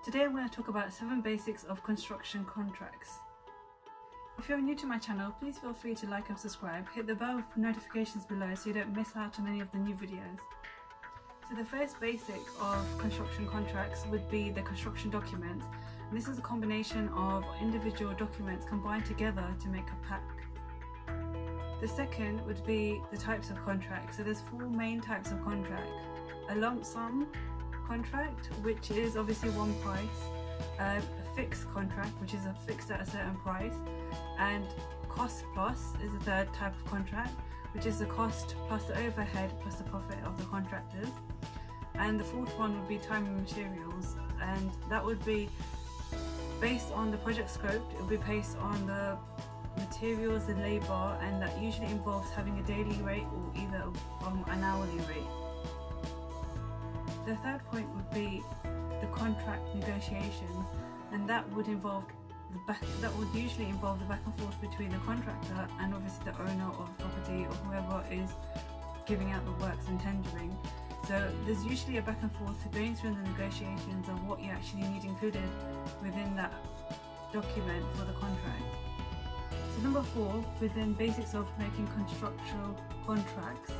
Today I'm going to talk about 7 basics of construction contracts. If you're new to my channel, please feel free to like and subscribe. Hit the bell with notifications below so you don't miss out on any of the new videos. So the first basic of construction contracts would be the construction documents. And this is a combination of individual documents combined together to make a pack. The second would be the types of contracts. So there's 4 main types of contract. A lump sum contract, which is obviously one price, a fixed contract, which is fixed at a certain price, and cost plus is the third type of contract, which is the cost plus the overhead plus the profit of the contractors. And the fourth one would be time and materials, and that would be based on the project scope. It would be based on the materials and labour, and that usually involves having a daily rate or either an hourly rate. The third point would be the contract negotiations, and that would usually involve the back and forth between the contractor and obviously the owner of the property or whoever is giving out the works and tendering. So there's usually a back and forth going through the negotiations of what you actually need included within that document for the contract. So number 4, within basics of making constructual contracts,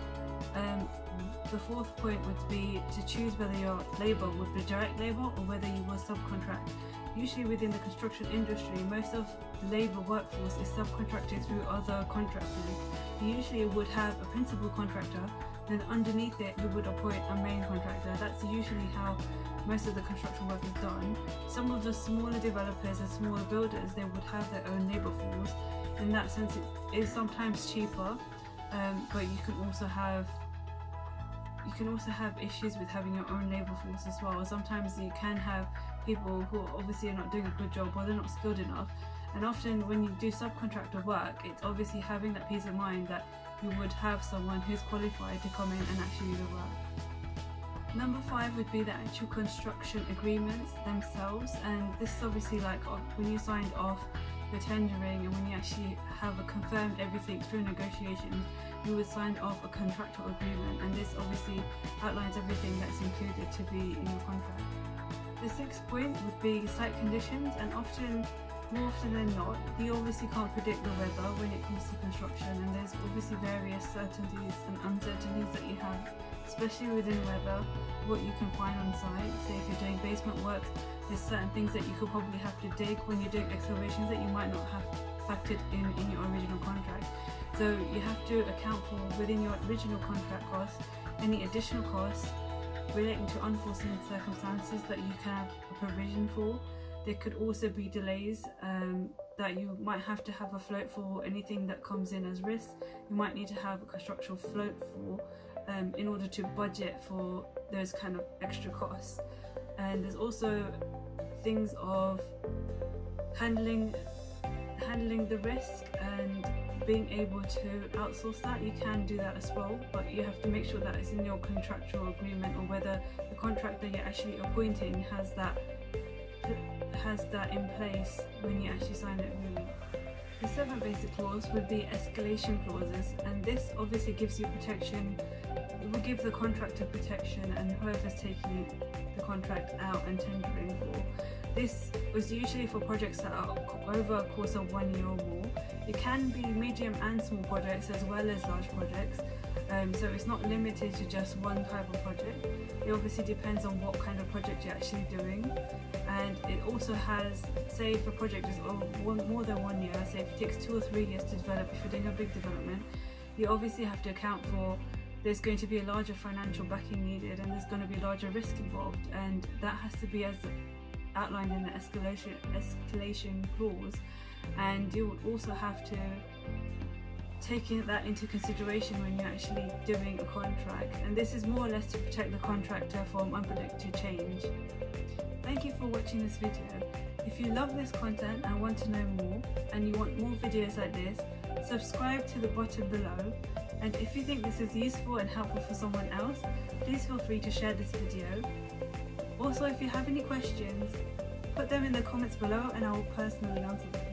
the fourth point would be to choose whether your labour would be direct labour or whether you will subcontract. Usually within the construction industry, most of the labour workforce is subcontracted through other contractors. You usually would have a principal contractor, then underneath it you would appoint a main contractor. That's usually how most of the construction work is done. Some of the smaller developers and smaller builders, they would have their own labour force. In that sense, it is sometimes cheaper, but you can also have issues with having your own labour force as well. Sometimes you can have people who obviously are not doing a good job or they're not skilled enough, and often when you do subcontractor work, it's obviously having that peace of mind that you would have someone who's qualified to come in and actually do the work. Number 5 would be the actual construction agreements themselves, and this is obviously like when you signed off the tendering and when you actually have confirmed everything through negotiations, you would sign off a contractual agreement, and this obviously outlines everything that's included to be in your contract. The 6th point would be site conditions, and more often than not, you obviously can't predict the weather when it comes to construction, and there's obviously various certainties and uncertainties that you have, especially within weather, what you can find on site. Say if you're doing basement work, there's certain things that you could probably have to dig when you're doing excavations that you might not have factored in your original contract. So you have to account for within your original contract costs any additional costs relating to unforeseen circumstances that you can have a provision for. There could also be delays that you might have to have a float for anything that comes in as risk. You might need to have a constructual float for in order to budget for those kind of extra costs. And there's also things of handling the risk and being able to outsource that. You can do that as well, but you have to make sure that it's in your contractual agreement, or whether the contractor you're actually appointing has that in place when you actually sign the agreement. The 7th basic clause would be escalation clauses, and this obviously gives you protection. It will give the contractor protection and whoever's taking the contract out and tendering for. This was usually for projects that are over a course of 1 year or more. It can be medium and small projects as well as large projects, so it's not limited to just one type of project. It obviously depends on what kind of project you're actually doing, and it also has, say if a project is more than 1 year, say if it takes 2 or 3 years to develop, if you're doing a big development, you obviously have to account for there's going to be a larger financial backing needed, and there's going to be larger risk involved, and that has to be as outlined in the escalation clause. And you would also have to take that into consideration when you're actually doing a contract, and this is more or less to protect the contractor from unpredicted change. Thank you for watching this video. If you love this content and want to know more, and you want more videos like this, subscribe to the bottom below. And if you think this is useful and helpful for someone else, please feel free to share this video. Also, if you have any questions, put them in the comments below and I will personally answer them.